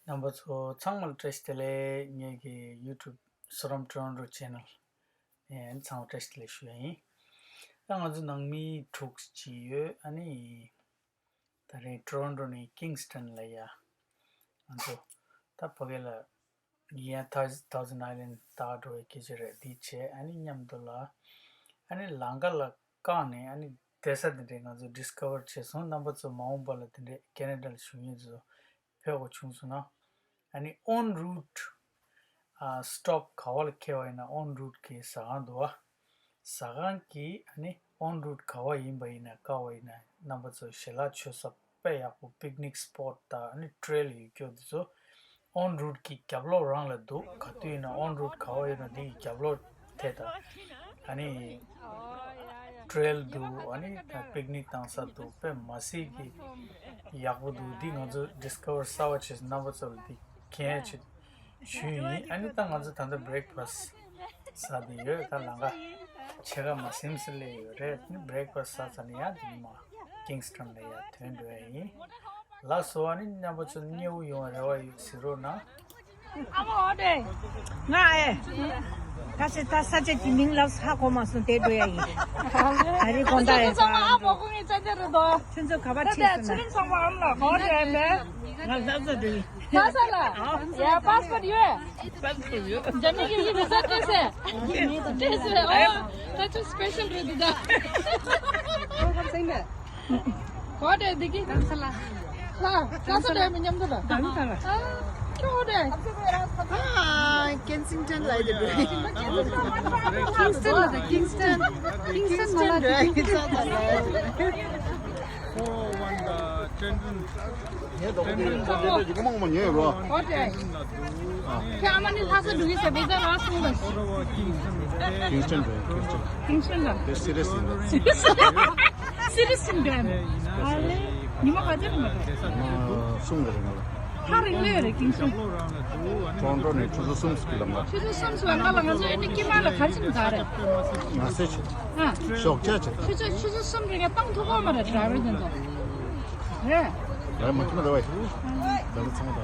Number two, Changmal Testele, Yagi YouTube Soram Toronto channel, and Chang Testele Shui. Nangazu Nangmi Trooks Chi, Ani Tare Toronto ni Kingston Laya. And so, Tapagela, yeah, Thousand Island, Tado, Kijere, Diche, Ani Yamdula, Ani Langala Kane, Ani Tessa the Dingazu discovered Cheson numbers of Mount Bala, Canada Shui, Peo Chunsuna, Ani on route. Stop kawal kewa ina on route ki sagan duwa sagan ki ani on route kawa imba ina kawa ina number so shela chosa pe yapu picnic spot ta ani trail yu kyo diso on route ki kyablo rang la du khatu ina on route kawa ina di kyablo theta ani trail du ani picnic tangsa du pe masi ki yapu du di ngazo discover sawa chis number so di kya chit Shui, anything also the breakfast. Sadiyo, Kalanga, Chega Masimsle, breakfast Sasania, Kingston, turned away. Last one in number two new Sirona. I'm all day. Nah, kasi ta sa je timing loves ha ko mas te do yi ari kon da ya sa mo ko ni cha de do chen zo ka ba chi na chen sang wa am la ho de me na za za de sa sa la ya passport ye jani ki visa कैसे कैसे oh that's a special re da ko kam sai me ho de diki kam sala la sa de me nyam da dam ta la Kensington like the Kingston Toronto ne chuzu sums kilanga. Chuzu sums wanga langa so eni kimala kharchim dare. Message. Ha. Shokcha cha. Chuzu sum ringa tang thogo ma da driver den do. He. Ya makina da wai. Dal tsama da.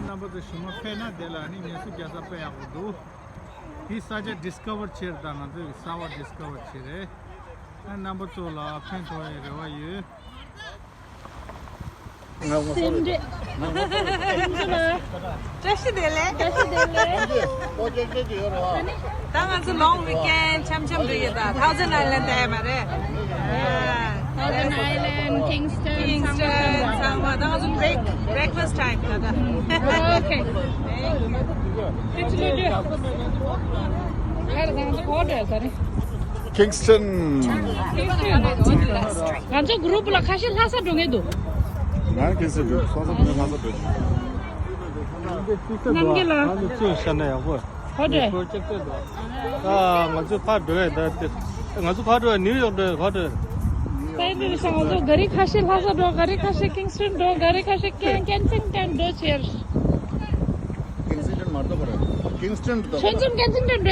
Number the Shuma Fena Delani Nesu Gazape Abudu. He such a discovered chair than the Sawa discovered chair. And number two la Pento Revayu. Sinde. Just dele. That was a long weekend. Cham do you that? Thousand Island there, mare. Thousand Island, Kingston, Sangwa. That was a breakfast time. Okay. Kingston. Gancho group la khashil hasa dongedo. 난 그래서 서서 그냥 가서 돼. 남길라. 저 샤나야고. 어디? 아, 먼저 파도에 다 먼저 파도에 뉴욕도 가도. Saya sangat gari khasi hasa do gari khasi Kingston do gari khasi Kensington do cheers. Kingston 말도 그래. Kingston 도. Kensington do.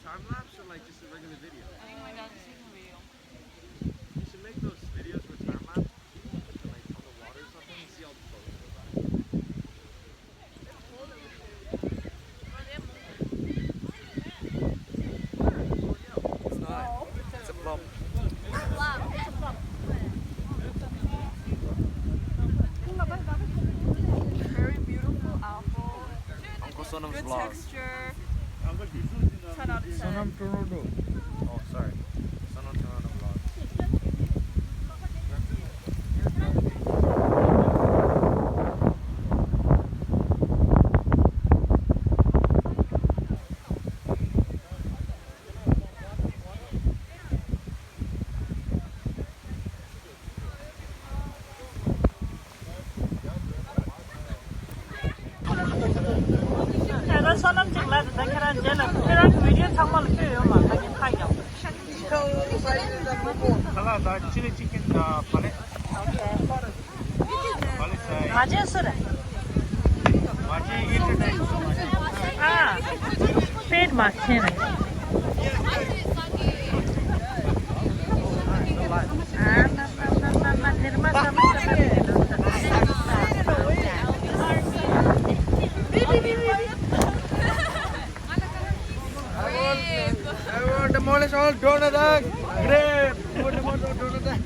Time lapse or like just a regular video? I think my dad's taking a video. You should make those videos with time lapse, like on the water or something, and see all the photos. Sonam's Good vlog. texture. 10 out of 10. Sonam Toronto. Oh, sorry. Sonam Toronto vlog. 내가 선언 찍라도 내가 이제는 그런 위디오 정말 필요요 막 하긴 타요. Kala da chili chicken da pale. Pale sai. 맞아 쓰래. Vaje eat 아, 페이드 마치네. 나 निर्माता I will demolish all donut egg. Great. I will demolish all donut egg.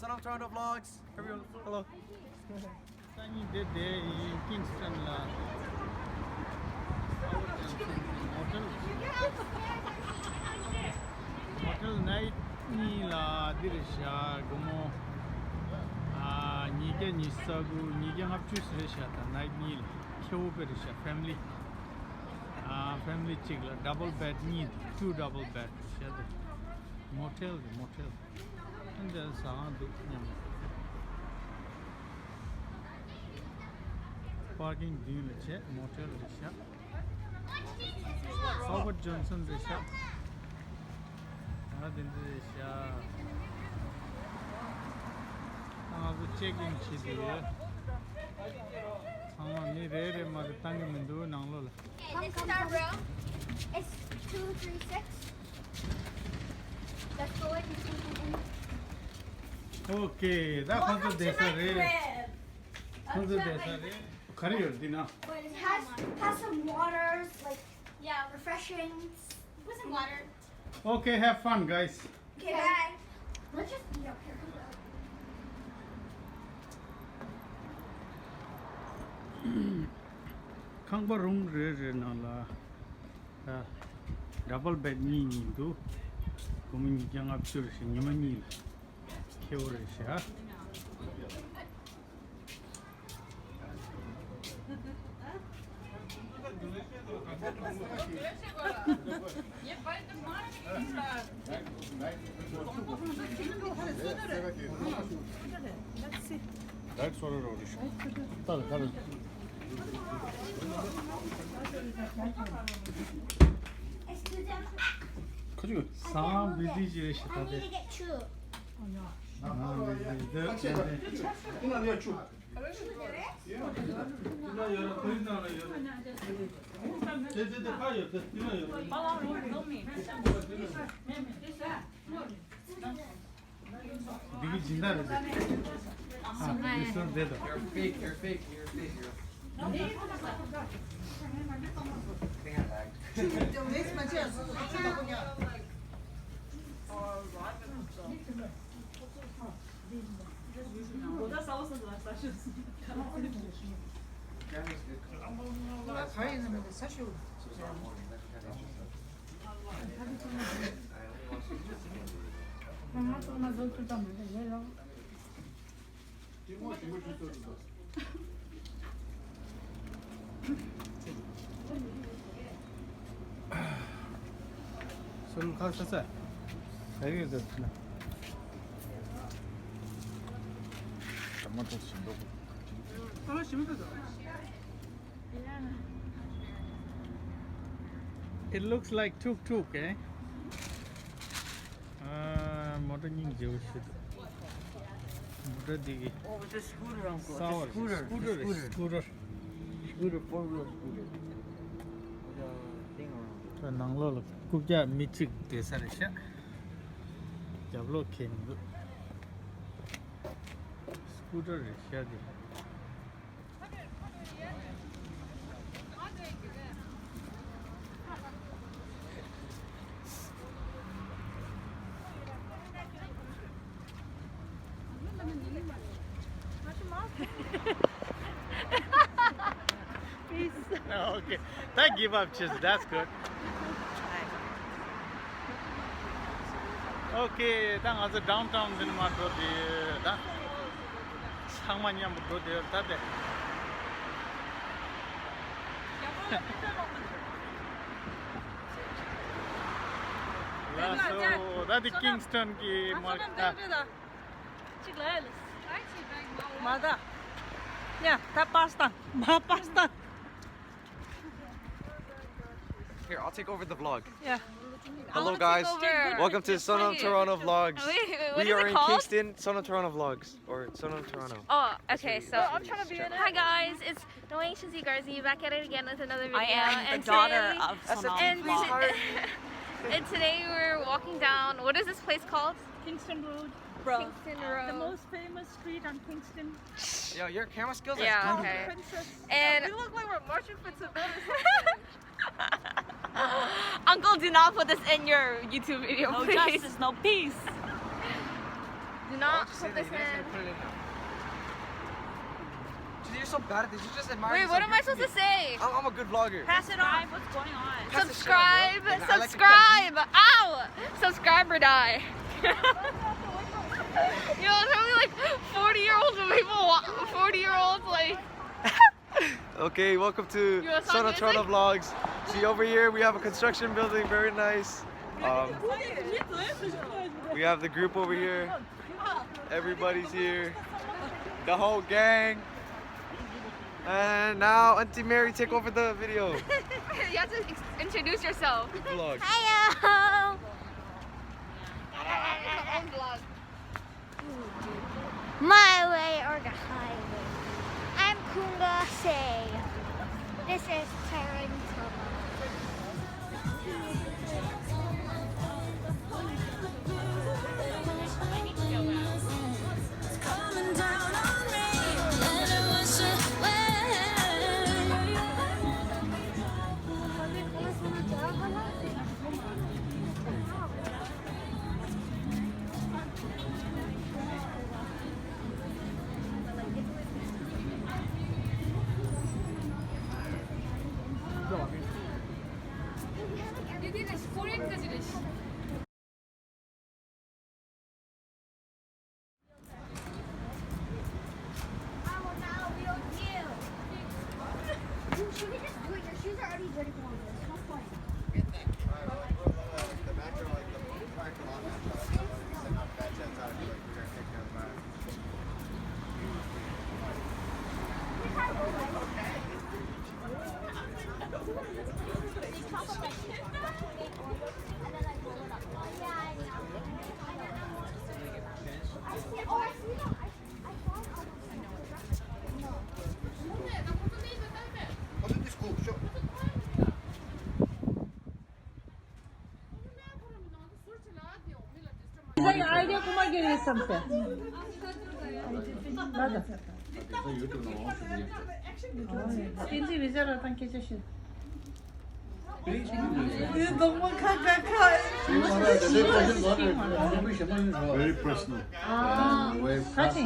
Sonam Toronto vlogs. Everyone, hello. Sunny day in Kingston la. Hotel night ni la dirisha gumo. Nige nisagu nige hapchu sresha ta night ni kyo berisha family. Family chigla double bed need 2 double bed shada. Motel. And then sound parking deal che motel risha Robert Johnson risha din risha check-in chidi ni re ma tang mindu nanglo la This is our room. It's 236. Let's go in and sleep in. okay that was the desare khari dina But it has some waters, like refreshing. With some water. okay have fun guys Okay, bye. Let's just eat up here. khangba room re na la double bed ni do komin jang up sur shi nyamani kewre sha that's what it is tal 가지고 사 비디지에 I 시다데 need to get two. 누나 내가 줘. 누나 여러 거기다 하나 여러 दिगी जिंदा रहे दे दो You're fake, you're fake, you're fake. 술 가서 여기 됐나 tomato 심도 It looks like tuk-tuk, eh? Modern Jewish. Motor digi. Oh, it's a scooter, uncle. Sour. Scooter, 4-wheel scooter. With a thing around. 저 낭로로 국자 미직 대사르샤. 잡로 켄. 스쿠터를 샤디. Oh, okay. That give up just that's good. Okay, 당 아주 downtown 되는 말도 다 상만이 한번 더 돼요. 다 돼. So that is Kingston की Mada. Yeah, that pasta. Ma pasta. Here, I'll take over the vlog. Yeah. Hello, guys. Welcome to Son of Toronto Vlogs. What We is are it in called? Kingston, Son of Toronto Vlogs, or Son of Toronto. Oh, okay. So I'm trying to be in hi guys, it's Noe Shinzi Garzi back at it again with another video. I am and the daughter today, of That's a Sonam and, Vlog. Vlog. and today we're walking down. What is this place called? Kingston Road. Kingston Road. The most famous street on Kingston. Yo, your camera skills are Yeah. good. Okay. Princess. And We look like we're marching for Tibet. Uncle, do not put this in your YouTube video, No please. justice, no peace. Do Why not don't you say put that? this You guys in. gotta put it in now. Dude, you're so bad at this. You just admire Wait, me what so am I good supposed for to me. say? I'm a good vlogger. Pass it on. What's going on? Pass the shit Subscribe, on, bro. I like to subscribe. Ow! Subscribe or die. Yo, it's only like 40-year-olds people, 40-year-olds like. Okay, welcome to You want Son song of Toronto music? Vlogs. See over here, we have a construction building, very nice. We have the group over here. Everybody's here. The whole gang. And now Auntie Mary, take over the video. You have to introduce yourself. Vlog. Hello. My way or the highway. I'm Kunga Say. This is Tarantula. Should we just do it? Your shoes are already dirty from this. No point. Give me something. 맞아. 스킨지 위자로 단 계셔시. 너무 가가가. Very personal. Very 같이.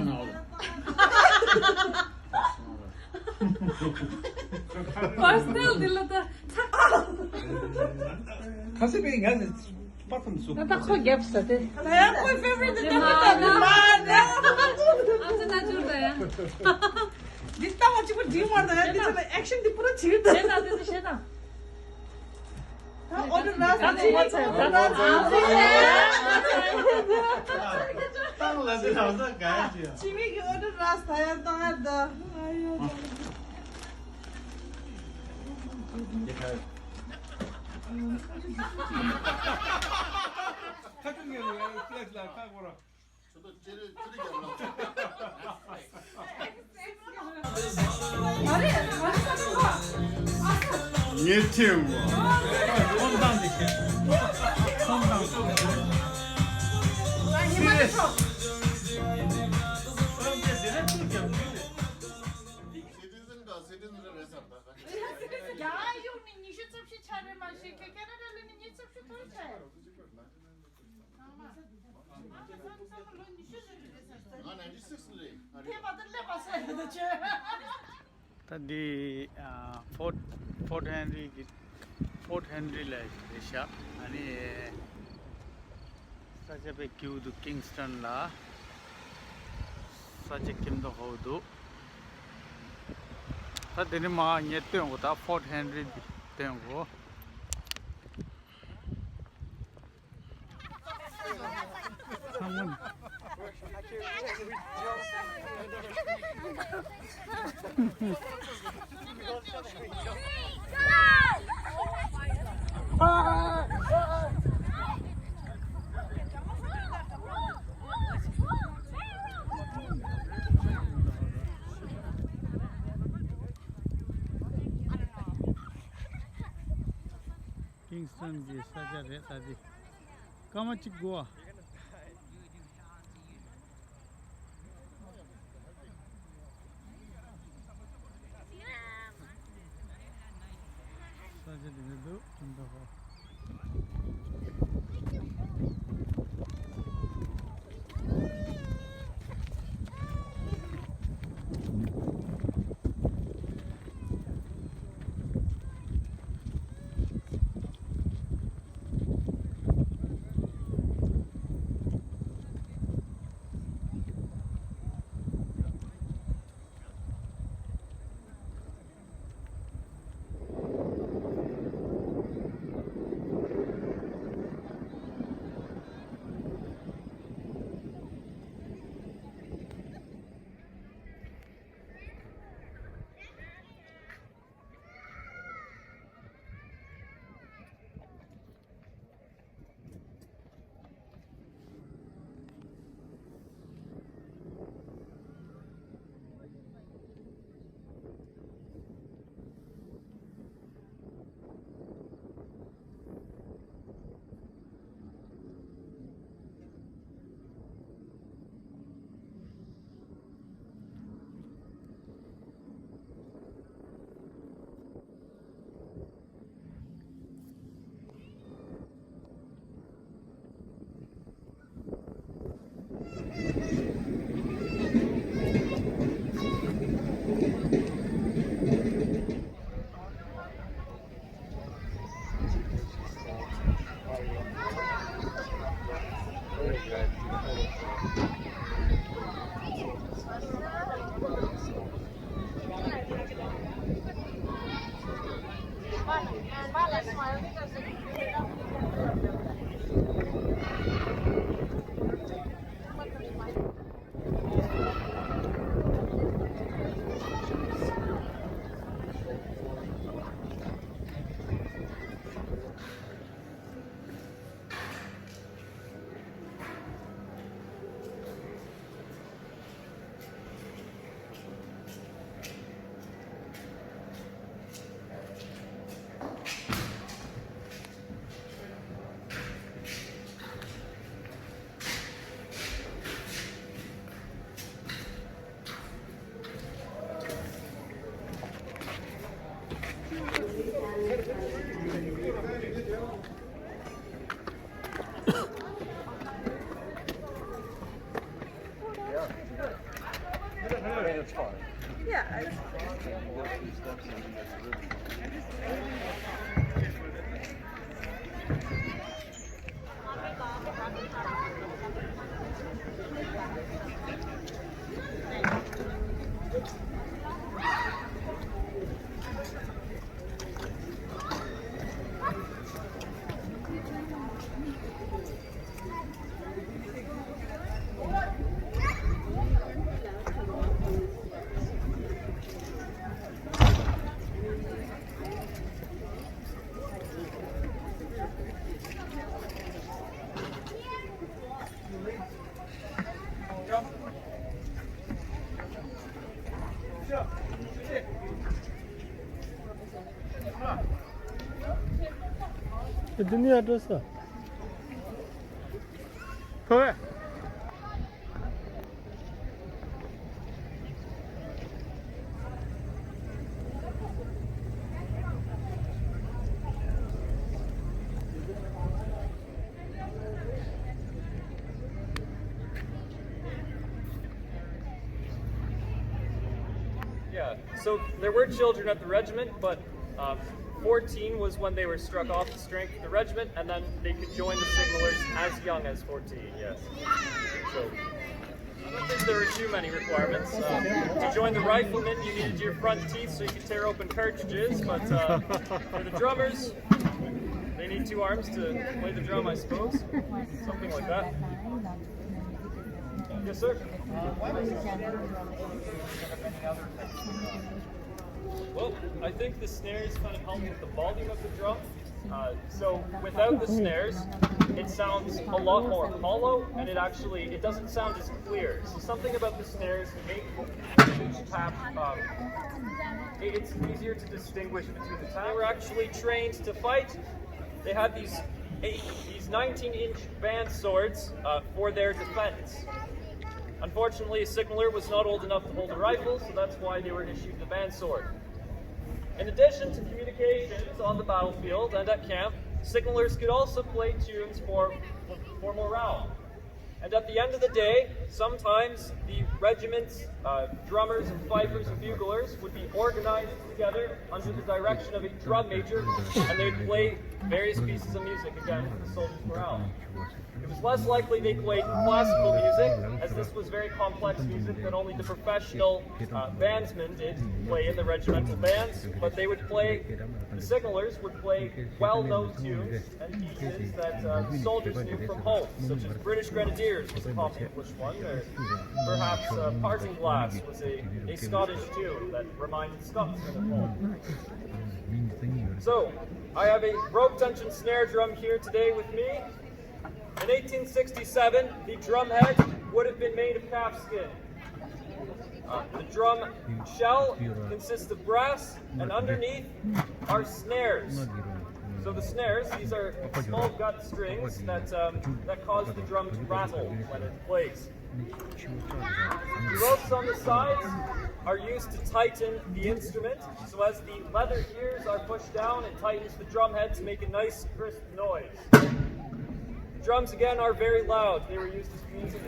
Personal dilata. Kasabing has bottom soup. 나다 코 갭스데. Ya koy favorite de 아주 나주다야. 리스타 지금 디 말다. 디스 액션 디 프로 지르다. 쟤다 되지 쟤다. 오늘 나 같이 맞아요. Tang la de la sa ga ji. 지미기 오늘 라스타야 나다. 아유. Yetim. 손당 드게. 손당. 야, 이거는 니슈 접시 차를 마시. 캐나다는 니 접시 돌차. The Fort Henry Leisha and such a big queue to Kingston la such a kim the hodo. That didn't mind yet to Fort Henry Tango. Someone. Kingston ji saja re saji. Kama chik goa. Saja dinadu kinda ho. दुनिया address है Yeah, so there were children at the regiment, but 14 was when they were struck off the strength of the regiment, and then they could join the signalers as young as 14, yes. So I don't think there were too many requirements. To join the riflemen, you needed your front teeth so you could tear open cartridges, but for the drummers, they need 2 arms to play the drum, I suppose. Something like that. Yes, sir? Well, I think the snares kind of help with the volume of the drum. So without the snares, it sounds a lot more hollow, and it doesn't sound as clear. So something about the snares make each tap, it's easier to distinguish between the time. They were actually trained to fight. They had these 19-inch band swords for their defense. Unfortunately, a signaler was not old enough to hold a rifle, so that's why they were issued the band sword. In addition to communications on the battlefield and at camp, signalers could also play tunes for morale. And at the end of the day, sometimes the regiment's drummers and fifers and buglers would be organized together under the direction of a drum major, and they would play various pieces of music again for the soldiers' morale. It was less likely they played classical music, as this was very complex music that only the professional bandsmen did play in the regimental bands, but they would play, the signalers would play well-known tunes and pieces that the soldiers knew from home, such as British Grenadiers was a common English one, or perhaps Parting Glass was a Scottish tune that reminded Scotsmen of home. So, I have a rope tension snare drum here today with me. In 1867, the drum head would have been made of calf skin. The drum shell consists of brass, and underneath are snares. So the snares, these are small gut strings that cause the drum to rattle when it plays. The ropes on the sides are used to tighten the instrument, so as the leather ears are pushed down, it tightens the drum head to make a nice, crisp noise. The drums, again, are very loud. They were used as means of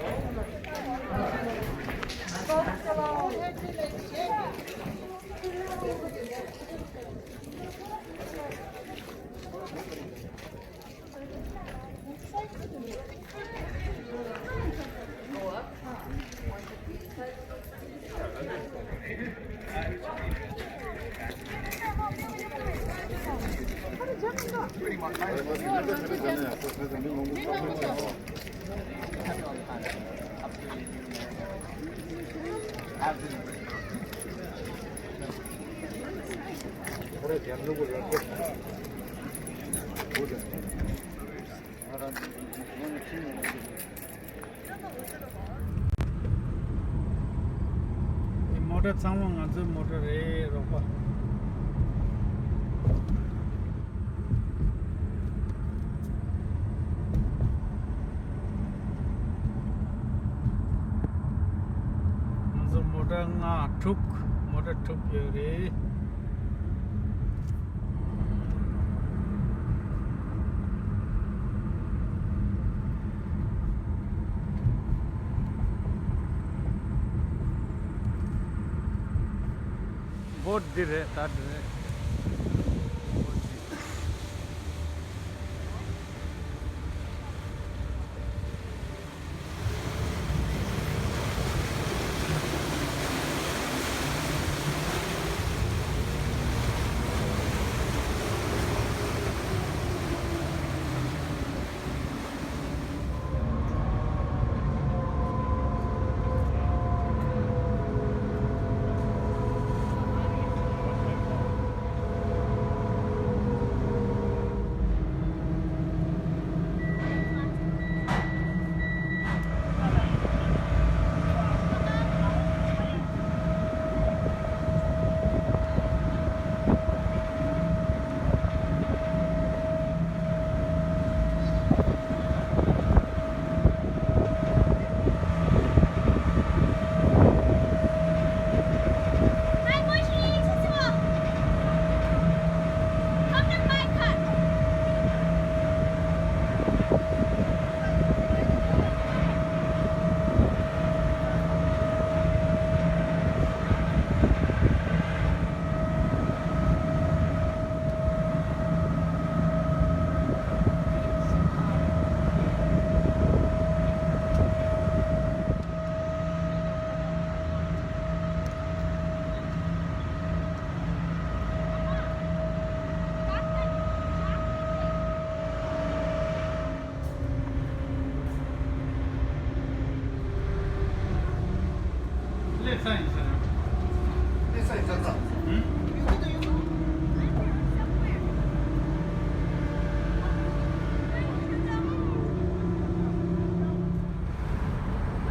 motor someone as a motor a ropa as a motor took here boat dire ta dire.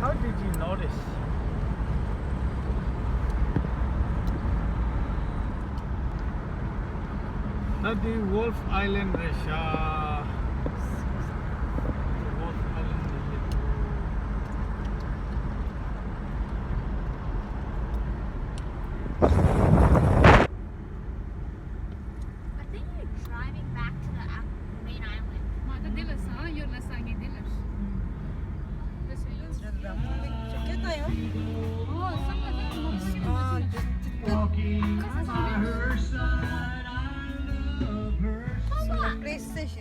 How did you notice? The Wolf Island Russia. Wolf Island I think you're driving back to the main island. 좋겠다요. 플레이스테이션.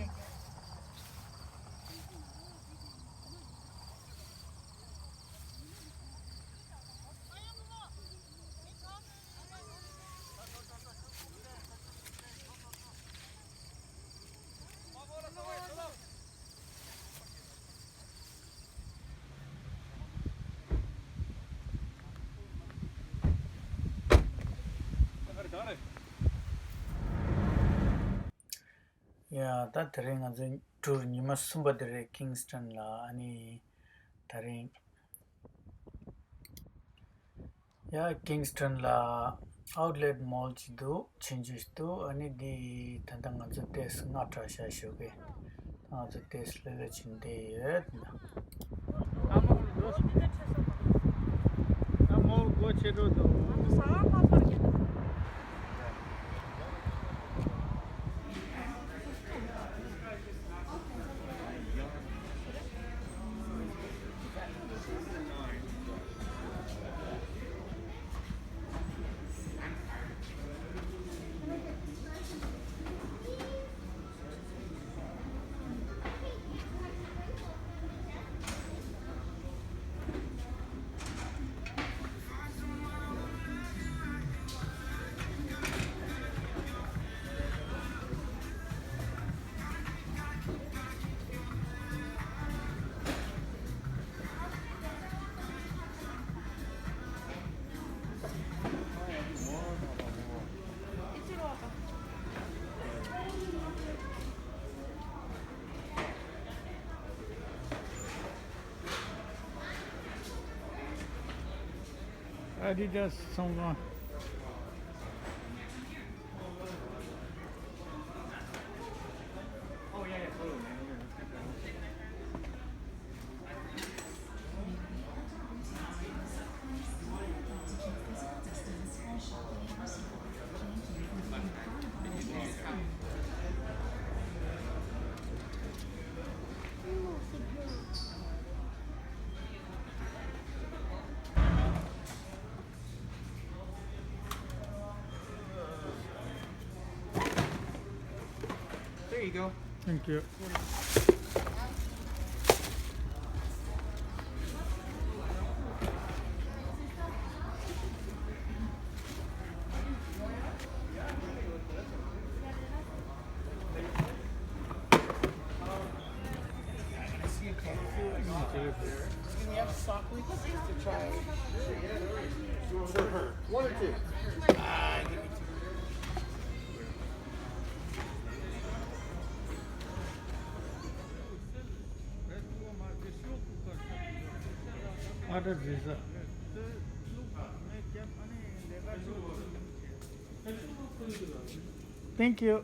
Yeah, that ring as in tour you must somebody Kingston la ani taring. Yeah, Kingston la outlet mall do changes to ani di tandang as a test not trasha shoge. As a test level chinde. More go chedo do. Adidas somewhere. you go. Thank you. One or two? Order visa. Thank you.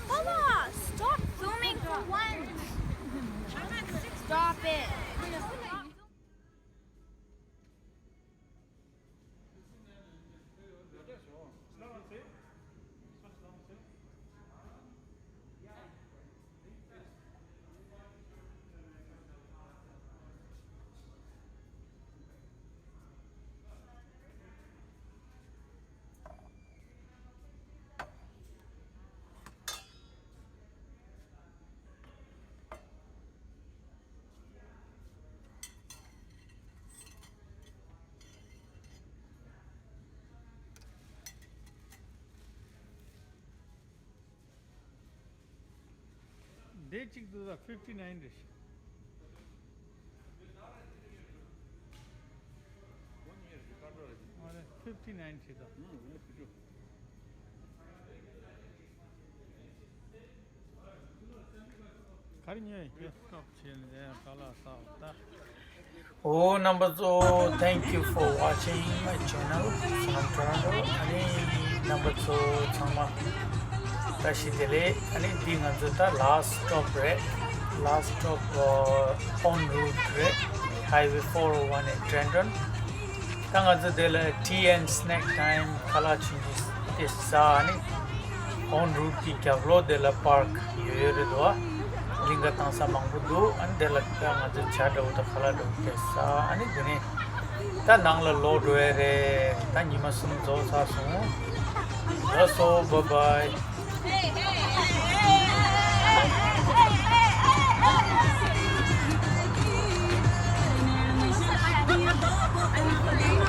Mama, stop filming for once. Stop it. They check the 59 dish. 59 chida. Oh, number two, thank you for watching my channel. From Toronto. And number two, Chama Rashidele. And the last stop, last stop on route, Highway 401 in Trenton. Tanga tea and snack time. Kalachi is sani on route ki Kavlo de la Park. Yeridwa. Linga Tansa Mangudu and Delaka the Chado the Kalado Tessa and it Ta Nangla Lord where Tanimasum Zosa soon. So bye bye. Hey, hey, hey, hey, hey, hey, hey, hey, hey, hey, hey, hey, hey, hey, hey, hey,